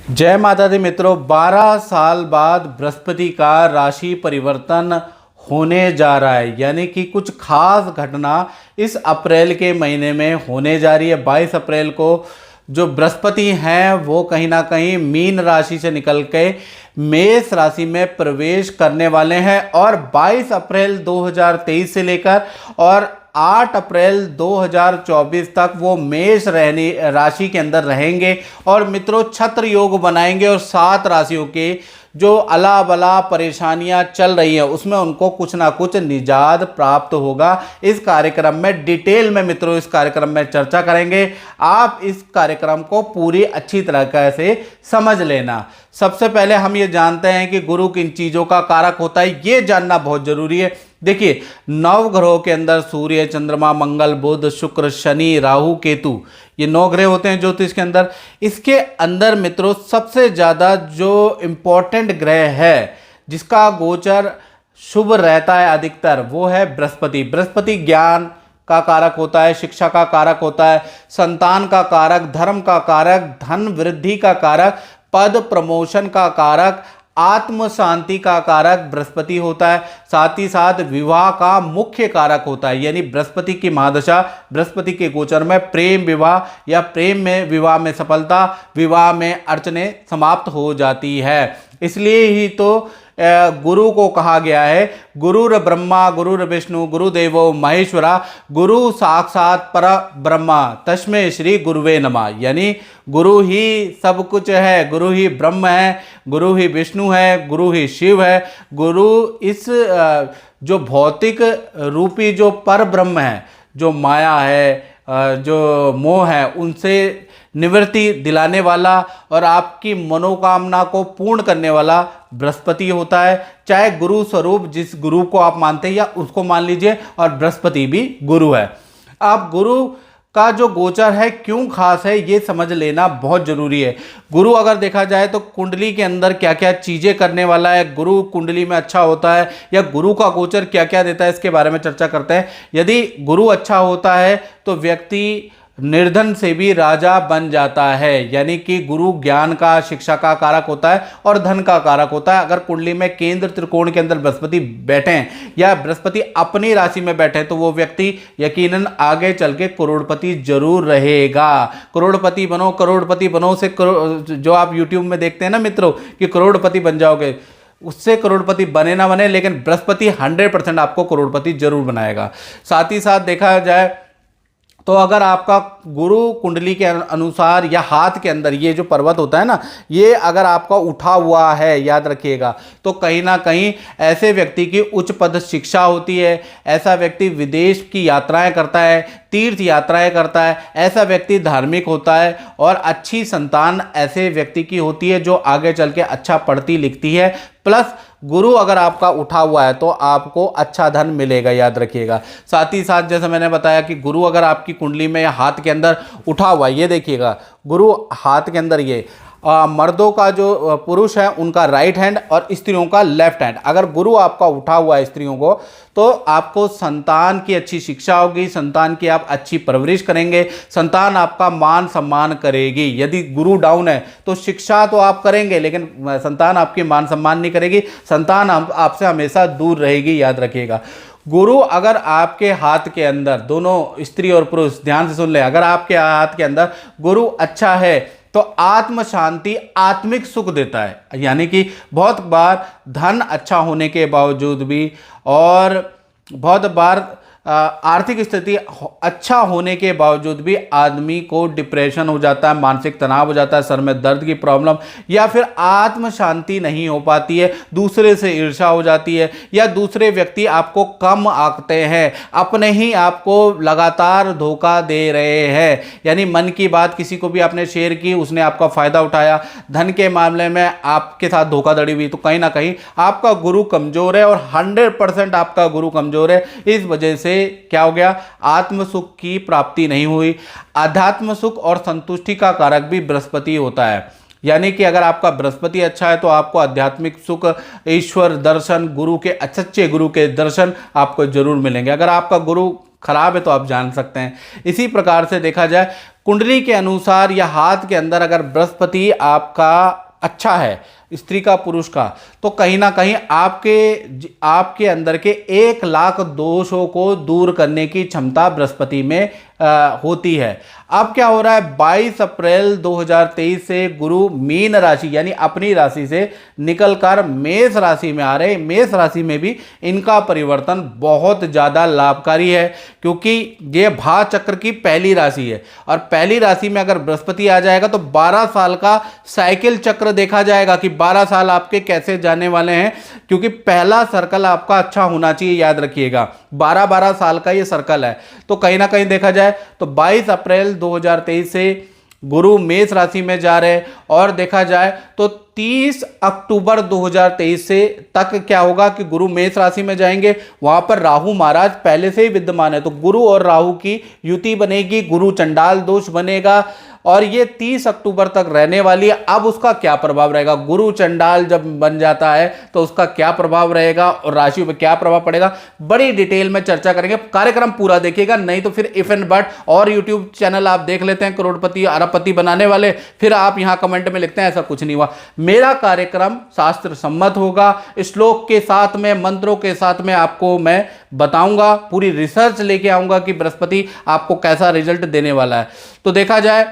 जय माता दी मित्रों, 12 साल बाद बृहस्पति का राशि परिवर्तन होने जा रहा है। यानी कि कुछ खास घटना इस अप्रैल के महीने में होने जा रही है। 22 अप्रैल को जो बृहस्पति हैं वो कहीं ना कहीं मीन राशि से निकल के मेष राशि में प्रवेश करने वाले हैं और 22 अप्रैल 2023 से लेकर और 8 अप्रैल 2024 तक वो मेष राशि के अंदर रहेंगे और मित्रों छत्र योग बनाएंगे और 7 राशियों के जो अला बला परेशानियां चल रही हैं उसमें उनको कुछ ना कुछ निजात प्राप्त होगा। इस कार्यक्रम में डिटेल में मित्रों इस कार्यक्रम में चर्चा करेंगे। आप इस कार्यक्रम को पूरी अच्छी तरह से समझ लेना। सबसे पहले हम ये जानते हैं कि गुरु किन चीज़ों का कारक होता है, ये जानना बहुत जरूरी है। देखिए, नव ग्रहों के अंदर सूर्य, चंद्रमा, मंगल, बुध, शुक्र, शनि, राहु, केतु, ये 9 ग्रह होते हैं ज्योतिष के अंदर। इसके अंदर मित्रों सबसे ज़्यादा जो इम्पोर्टेंट ग्रह है जिसका गोचर शुभ रहता है अधिकतर, वो है बृहस्पति। बृहस्पति ज्ञान का कारक होता है, शिक्षा का कारक होता है, संतान का कारक, धर्म का कारक, धन वृद्धि का कारक, पद प्रमोशन का कारक, आत्म शांति का कारक बृहस्पति होता है। साथ ही साथ विवाह का मुख्य कारक होता है। यानी बृहस्पति की महादशा, बृहस्पति के गोचर में प्रेम विवाह या प्रेम में विवाह में सफलता, विवाह में अड़चने समाप्त हो जाती है। इसलिए ही तो गुरु को कहा गया है गुरुर ब्रह्मा गुरुर विष्णु गुरुदेवो महेश्वरा गुरु साक्षात पर ब्रह्मा तस्मै श्री गुरुवे नमः। यानी गुरु ही सब कुछ है, गुरु ही ब्रह्म है, गुरु ही विष्णु है, गुरु ही शिव है। गुरु इस जो भौतिक रूपी जो पर ब्रह्म है, जो माया है, जो मोह है, उनसे निवृत्ति दिलाने वाला और आपकी मनोकामना को पूर्ण करने वाला बृहस्पति होता है। चाहे गुरु स्वरूप जिस गुरु को आप मानते हैं या उसको मान लीजिए, और बृहस्पति भी गुरु है। आप गुरु का जो गोचर है क्यों खास है ये समझ लेना बहुत जरूरी है। गुरु अगर देखा जाए तो कुंडली के अंदर क्या क्या चीजें करने वाला है, गुरु कुंडली में अच्छा होता है या गुरु का गोचर क्या क्या देता है, इसके बारे में चर्चा करते हैं। यदि गुरु अच्छा होता है तो व्यक्ति निर्धन से भी राजा बन जाता है। यानी कि गुरु ज्ञान का, शिक्षा का कारक होता है और धन का कारक होता है। अगर कुंडली में केंद्र त्रिकोण के अंदर बृहस्पति बैठे हैं या बृहस्पति अपनी राशि में बैठे हैं तो वो व्यक्ति यकीनन आगे चल के करोड़पति जरूर रहेगा। करोड़पति बनो, करोड़पति बनो से जो आप यूट्यूब में देखते हैं ना मित्रों कि करोड़पति बन जाओगे, उससे करोड़पति बने ना बने लेकिन बृहस्पति 100% आपको करोड़पति जरूर बनाएगा। साथ ही साथ देखा जाए तो अगर आपका गुरु कुंडली के अनुसार या हाथ के अंदर ये जो पर्वत होता है ना, ये अगर आपका उठा हुआ है, याद रखिएगा, तो कहीं ना कहीं ऐसे व्यक्ति की उच्च पद शिक्षा होती है, ऐसा व्यक्ति विदेश की यात्राएं करता है, तीर्थ यात्राएं करता है, ऐसा व्यक्ति धार्मिक होता है और अच्छी संतान ऐसे व्यक्ति की होती है जो आगे चल के अच्छा पढ़ती लिखती है। प्लस गुरु अगर आपका उठा हुआ है तो आपको अच्छा धन मिलेगा, याद रखिएगा। साथ ही साथ जैसे मैंने बताया कि गुरु अगर आपकी कुंडली में या हाथ के अंदर उठा हुआ है, ये देखिएगा गुरु हाथ के अंदर, ये मर्दों का जो पुरुष है उनका राइट हैंड और स्त्रियों का लेफ्ट हैंड, अगर गुरु आपका उठा हुआ है स्त्रियों को तो आपको संतान की अच्छी शिक्षा होगी, संतान की आप अच्छी परवरिश करेंगे, संतान आपका मान सम्मान करेगी। यदि गुरु डाउन है तो शिक्षा तो आप करेंगे लेकिन संतान आपकी मान सम्मान नहीं करेगी, संतान आपसे हमेशा दूर रहेगी, याद रखिएगा। गुरु अगर आपके हाथ के अंदर, दोनों स्त्री और पुरुष ध्यान से सुन ले, अगर आपके हाथ के अंदर गुरु अच्छा है तो आत्म शांति, आत्मिक सुख देता है। यानी कि बहुत बार धन अच्छा होने के बावजूद भी और बहुत बार आर्थिक स्थिति अच्छा होने के बावजूद भी आदमी को डिप्रेशन हो जाता है, मानसिक तनाव हो जाता है, सर में दर्द की प्रॉब्लम, या फिर आत्म शांति नहीं हो पाती है, दूसरे से ईर्ष्या हो जाती है या दूसरे व्यक्ति आपको कम आंकते हैं, अपने ही आपको लगातार धोखा दे रहे हैं। यानी मन की बात किसी को भी आपने शेयर की, उसने आपका फायदा उठाया, धन के मामले में आपके साथ धोखाधड़ी हुई, तो कहीं ना कहीं आपका गुरु कमजोर है और 100% आपका गुरु कमजोर है। इस वजह से क्या हो गया, आत्म सुख की प्राप्ति नहीं हुई। आध्यात्म सुख और संतुष्टि का कारक भी बृहस्पति होता है। यानी कि अगर आपका बृहस्पति अच्छा है तो आपको आध्यात्मिक सुख, ईश्वर दर्शन, गुरु के, सच्चे गुरु के दर्शन आपको जरूर मिलेंगे। अगर आपका गुरु खराब है तो आप जान सकते हैं। इसी प्रकार से देखा जाए कुंडली के अनुसार या हाथ के अंदर अगर बृहस्पति आपका अच्छा है, स्त्री का पुरुष का, तो कहीं ना कहीं आपके अंदर के 1,00,000 दोषों को दूर करने की क्षमता बृहस्पति में होती है। अब क्या हो रहा है, 22 अप्रैल 2023 से गुरु मीन राशि यानी अपनी राशि से निकलकर मेष राशि में आ रहे। मेष राशि में भी इनका परिवर्तन बहुत ज़्यादा लाभकारी है, क्योंकि ये भा चक्र की पहली राशि है और पहली राशि में अगर बृहस्पति आ जाएगा तो 12 साल का साइकिल चक्र देखा जाएगा कि 12 साल आपके कैसे जाने वाले हैं, क्योंकि पहला सर्कल आपका अच्छा होना चाहिए, याद रखिएगा 12-12 साल का ये सर्कल है। तो कहीं ना कहीं देखा जाए तो 22 अप्रैल 2023 से गुरु मेष राशि में जा रहे हैं और देखा जाए तो 30 अक्टूबर 2023 से तक क्या होगा कि गुरु मेष राशि में जाएंगे। वहां पर राहु महाराज पहले से ही विद्यमान है, तो गुरु और राहु की युति बनेगी, गुरु चंडाल दोष बनेगा और ये 30 अक्टूबर तक रहने वाली है। अब उसका क्या प्रभाव रहेगा, गुरु चंडाल जब बन जाता है तो उसका क्या प्रभाव रहेगा और राशि पर क्या प्रभाव पड़ेगा, बड़ी डिटेल में चर्चा करेंगे। कार्यक्रम पूरा देखिएगा, नहीं तो फिर इफ एंड बट और यूट्यूब चैनल आप देख लेते हैं करोड़पति अरबपति बनाने वाले, फिर आप यहां कमेंट में लिखते हैं ऐसा कुछ नहीं हुआ। मेरा कार्यक्रम शास्त्र सम्मत होगा, श्लोक के साथ में, मंत्रों के साथ में आपको मैं बताऊंगा, पूरी रिसर्च लेके आऊंगा कि बृहस्पति आपको कैसा रिजल्ट देने वाला है। तो देखा जाए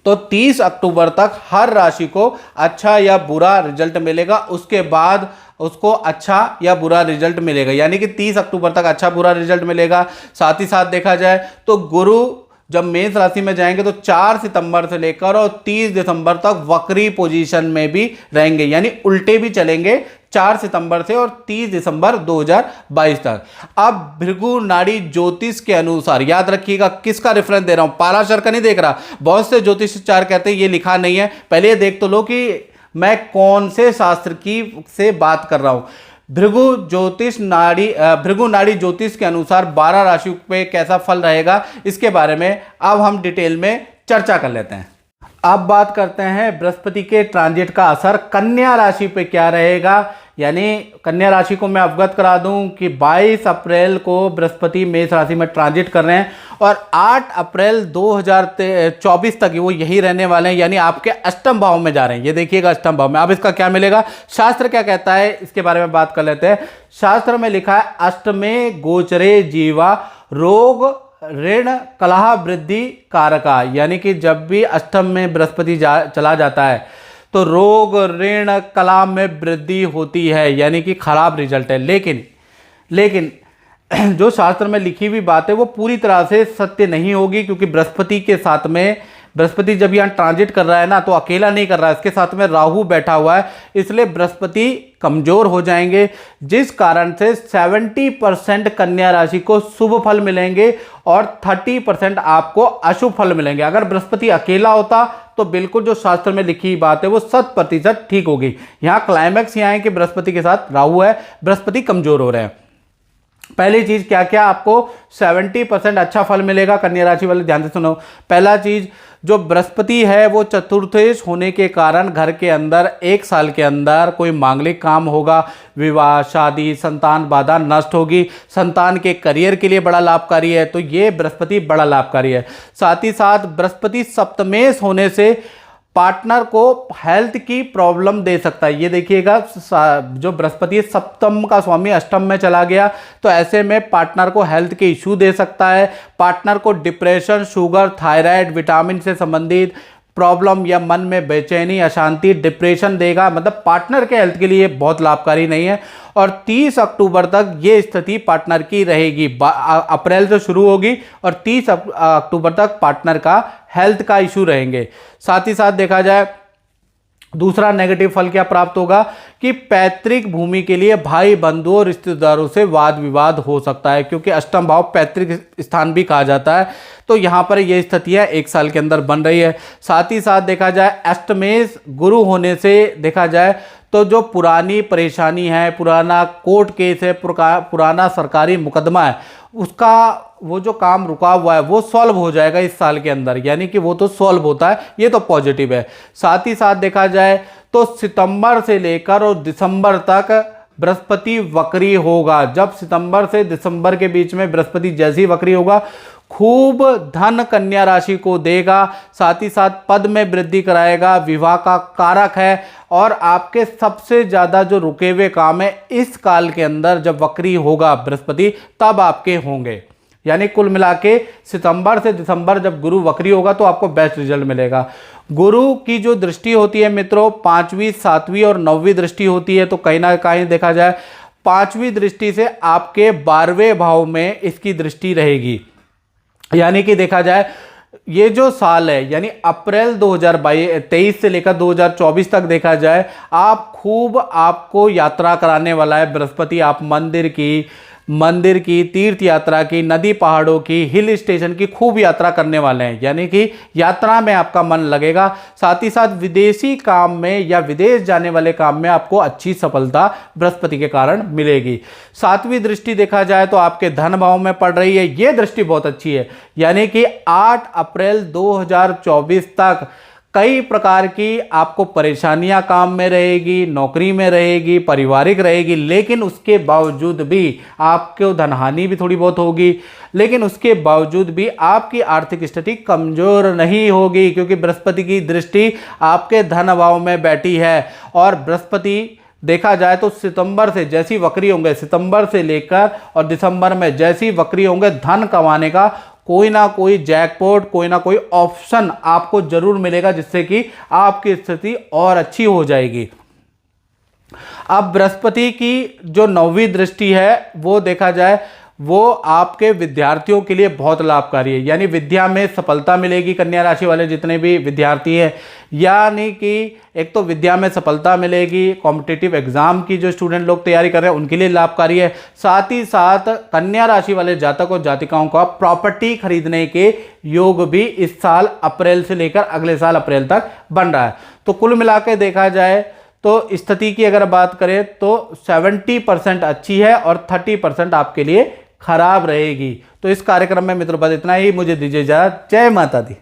तो 30 अक्टूबर तक हर राशि को अच्छा या बुरा रिजल्ट मिलेगा, उसके बाद उसको अच्छा या बुरा रिजल्ट मिलेगा, यानी कि 30 अक्टूबर तक अच्छा बुरा रिजल्ट मिलेगा। साथ ही साथ देखा जाए तो गुरु जब मेष राशि में जाएंगे तो 4 सितंबर से लेकर और 30 दिसंबर तक वक्री पोजीशन में भी रहेंगे, यानी उल्टे भी चलेंगे 4 सितंबर से और 30 दिसंबर 2022 तक। अब भृगु नाड़ी ज्योतिष के अनुसार, याद रखिएगा किसका रेफरेंस दे रहा हूं, पाराशर का नहीं देख रहा। बहुत से ज्योतिषाचार कहते हैं ये लिखा नहीं है, पहले ये देख तो लो कि मैं कौन से शास्त्र की से बात कर रहा हूं। भृगु नाड़ी ज्योतिष के अनुसार 12 राशियों पे कैसा फल रहेगा, इसके बारे में अब हम डिटेल में चर्चा कर लेते हैं। अब बात करते हैं बृहस्पति के ट्रांजिट का असर कन्या राशि पे क्या रहेगा। यानी कन्या राशि को मैं अवगत करा दूं कि 22 अप्रैल को बृहस्पति मेष राशि में ट्रांजिट कर रहे हैं और 8 अप्रैल 2024 तक वो यही रहने वाले हैं, यानी आपके अष्टम भाव में जा रहे हैं। ये देखिएगा अष्टम भाव में। अब इसका क्या मिलेगा, शास्त्र क्या कहता है इसके बारे में बात कर लेते हैं। शास्त्र में लिखा है अष्टमे गोचरे जीवा रोग ऋण कलह वृद्धि कारका, यानी कि जब भी अष्टम में बृहस्पति चला जाता है तो रोग ऋण कलह में वृद्धि होती है, यानी कि खराब रिजल्ट है। लेकिन जो शास्त्र में लिखी हुई बात है वो पूरी तरह से सत्य नहीं होगी, क्योंकि बृहस्पति के साथ में, बृहस्पति जब यहाँ ट्रांजिट कर रहा है ना तो अकेला नहीं कर रहा है, इसके साथ में राहु बैठा हुआ है, इसलिए बृहस्पति कमजोर हो जाएंगे, जिस कारण से 70% कन्या राशि को शुभ फल मिलेंगे और 30% आपको अशुभ फल मिलेंगे। अगर बृहस्पति अकेला होता तो बिल्कुल जो शास्त्र में लिखी बात है वो 100% ठीक होगी। यहाँ क्लाइमैक्स यहाँ है कि बृहस्पति के साथ राहु है, बृहस्पति कमजोर हो रहे हैं। पहली चीज क्या क्या आपको 70% अच्छा फल मिलेगा, कन्या राशि वाले ध्यान से सुनो। पहला चीज, जो बृहस्पति है वो चतुर्थेश होने के कारण घर के अंदर 1 साल के अंदर कोई मांगलिक काम होगा, विवाह शादी संतान बाधा नष्ट होगी, संतान के करियर के लिए बड़ा लाभकारी है, तो ये बृहस्पति बड़ा लाभकारी है। साथ ही साथ बृहस्पति सप्तमेश होने से पार्टनर को हेल्थ की प्रॉब्लम दे सकता है। ये देखिएगा जो बृहस्पति सप्तम का स्वामी अष्टम में चला गया तो ऐसे में पार्टनर को हेल्थ के इश्यू दे सकता है, पार्टनर को डिप्रेशन, शुगर, थायराइड, विटामिन से संबंधित प्रॉब्लम या मन में बेचैनी, अशांति, डिप्रेशन देगा, मतलब पार्टनर के हेल्थ के लिए बहुत लाभकारी नहीं है। और 30 अक्टूबर तक ये स्थिति पार्टनर की रहेगी, अप्रैल से शुरू होगी और 30 अक्टूबर तक पार्टनर का हेल्थ का इशू रहेंगे। साथ ही साथ देखा जाए दूसरा नेगेटिव फल क्या प्राप्त होगा कि पैतृक भूमि के लिए भाई बंधुओं रिश्तेदारों से वाद विवाद हो सकता है, क्योंकि अष्टम भाव पैतृक स्थान भी कहा जाता है। तो यहाँ पर ये स्थितियाँ 1 साल के अंदर बन रही है। साथ ही साथ देखा जाए अष्टमेश गुरु होने से देखा जाए तो जो पुरानी परेशानी है, पुराना कोर्ट केस है, पुराना सरकारी मुकदमा है, उसका वो जो काम रुका हुआ है वो सॉल्व हो जाएगा इस साल के अंदर, यानी कि वो तो सॉल्व होता है, ये तो पॉजिटिव है। साथ ही साथ देखा जाए तो सितंबर से लेकर और दिसंबर तक बृहस्पति वक्री होगा। जब सितंबर से दिसंबर के बीच में बृहस्पति जैसे ही वक्री होगा, खूब धन कन्या राशि को देगा, साथ ही साथ पद में वृद्धि कराएगा, विवाह का कारक है और आपके सबसे ज़्यादा जो रुके हुए काम है इस काल के अंदर जब वक्री होगा बृहस्पति तब आपके होंगे। यानी कुल मिला के सितंबर से दिसंबर जब गुरु वक्री होगा तो आपको बेस्ट रिजल्ट मिलेगा। गुरु की जो दृष्टि होती है मित्रों, 5वीं 7वीं और 9वीं दृष्टि होती है, तो कहीं ना कहीं देखा जाए 5वीं दृष्टि से आपके 12वें भाव में इसकी दृष्टि रहेगी। यानी कि देखा जाए ये जो साल है यानी अप्रैल 2023 से लेकर 2024 तक देखा जाए आपको यात्रा कराने वाला है बृहस्पति। आप मंदिर की तीर्थ यात्रा की, नदी पहाड़ों की, हिल स्टेशन की खूब यात्रा करने वाले हैं। यानी कि यात्रा में आपका मन लगेगा, साथ ही साथ विदेशी काम में या विदेश जाने वाले काम में आपको अच्छी सफलता बृहस्पति के कारण मिलेगी। 7वीं दृष्टि देखा जाए तो आपके धन भाव में पड़ रही है, ये दृष्टि बहुत अच्छी है। यानी कि 8 अप्रैल 2024 तक कई प्रकार की आपको परेशानियां काम में रहेगी, नौकरी में रहेगी, पारिवारिक रहेगी, लेकिन उसके बावजूद भी आपको धनहानि भी थोड़ी बहुत होगी, लेकिन उसके बावजूद भी आपकी आर्थिक स्थिति कमजोर नहीं होगी, क्योंकि बृहस्पति की दृष्टि आपके धन भाव में बैठी है। और बृहस्पति देखा जाए तो सितंबर से जैसी वक्री होंगे, सितंबर से लेकर और दिसंबर में जैसी वक्री होंगे, धन कमाने का कोई ना कोई जैकपॉट, कोई ना कोई ऑप्शन आपको जरूर मिलेगा, जिससे कि आपकी स्थिति और अच्छी हो जाएगी। अब बृहस्पति की जो 9वीं दृष्टि है वो देखा जाए वो आपके विद्यार्थियों के लिए बहुत लाभकारी है। यानी विद्या में सफलता मिलेगी कन्या राशि वाले जितने भी विद्यार्थी हैं, यानी कि एक तो विद्या में सफलता मिलेगी, कॉम्पिटिटिव एग्जाम की जो स्टूडेंट लोग तैयारी कर रहे हैं उनके लिए लाभकारी है। साथ ही साथ कन्या राशि वाले जातक और जातिकाओं का प्रॉपर्टी खरीदने के योग भी इस साल अप्रैल से लेकर अगले साल अप्रैल तक बन रहा है। तो कुल मिला के देखा जाए तो स्थिति की अगर बात करें तो 70% अच्छी है और 30% आपके लिए खराब रहेगी। तो इस कार्यक्रम में मित्रों बस इतना ही, मुझे दीजिए इजाजत। जय माता दी।